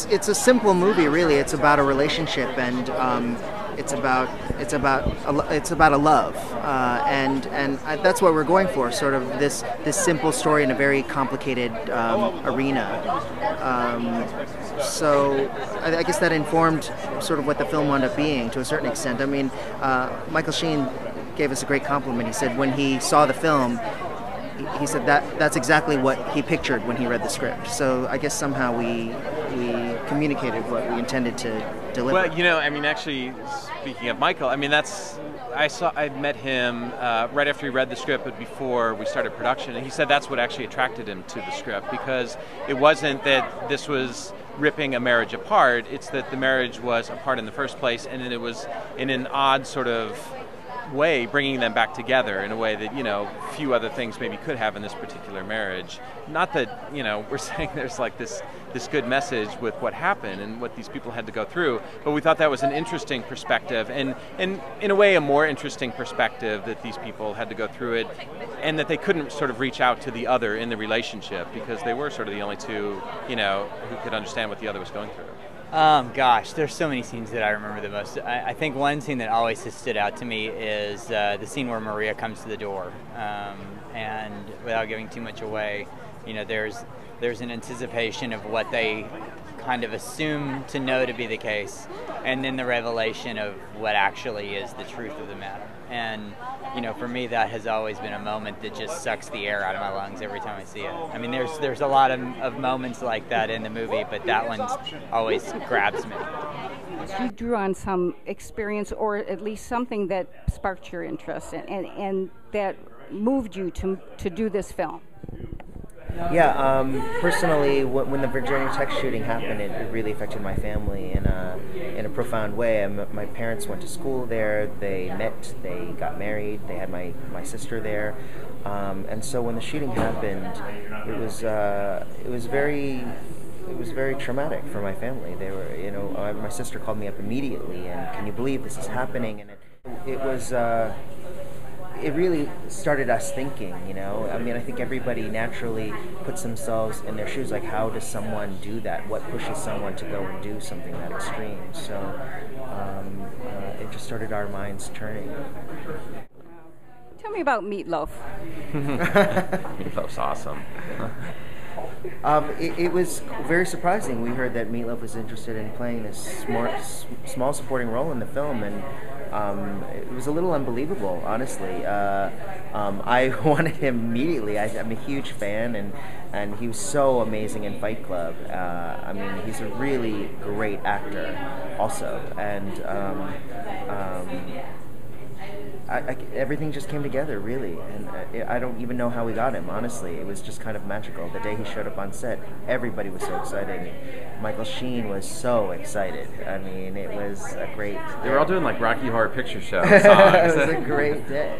it's a simple movie, really. It's about a relationship, and it's about a love, that's what we're going for. Sort of this simple story in a very complicated arena. So I guess that informed sort of what the film wound up being to a certain extent. I mean, Michael Sheen gave us a great compliment. He said when he saw the film, he said that's exactly what he pictured when he read the script. So I guess somehow we communicated what we intended to deliver. Well, I mean, actually, speaking of Michael, I mean, I'd met him right after he read the script, but before we started production, and he said that's what actually attracted him to the script, because it wasn't that this was ripping a marriage apart, it's that the marriage was apart in the first place, and then it was in an odd sort of way bringing them back together in a way that few other things maybe could have in this particular marriage. Not that we're saying there's like this good message with what happened and what these people had to go through, but we thought that was an interesting perspective, and in a way a more interesting perspective, that these people had to go through it and that they couldn't sort of reach out to the other in the relationship because they were sort of the only two who could understand what the other was going through. Gosh, there's so many scenes that I remember the most. I think one scene that always has stood out to me is the scene where Maria comes to the door, and without giving too much away, there's an anticipation of what they kind of assume to know to be the case, and then the revelation of what actually is the truth of the matter. And for me, that has always been a moment that just sucks the air out of my lungs every time I see it. I mean, there's a lot of moments like that in the movie, but that one always grabs me. You drew on some experience, or at least something that sparked your interest and that moved you to do this film. Yeah, personally, when the Virginia Tech shooting happened, it really affected my family in a profound way. My parents went to school there. They met. They got married. They had my sister there, and so when the shooting happened, it was very traumatic for my family. They were, my sister called me up immediately, and can you believe this is happening? And it was. It really started us thinking, I mean, I think everybody naturally puts themselves in their shoes, like how does someone do that? What pushes someone to go and do something that extreme? So it just started our minds turning. Tell me about Meatloaf. Meatloaf's awesome. It was very surprising. We heard that Meatloaf was interested in playing this small supporting role in the film, and it was a little unbelievable, honestly. I wanted him immediately. I'm a huge fan, and he was so amazing in Fight Club. I mean, he's a really great actor also, and everything just came together, really, and I don't even know how we got him, honestly. It was just kind of magical. The day he showed up on set, everybody was so excited. Michael Sheen was so excited. I mean, it was a great day. They were all doing like Rocky Horror Picture Show songs. It was a great day.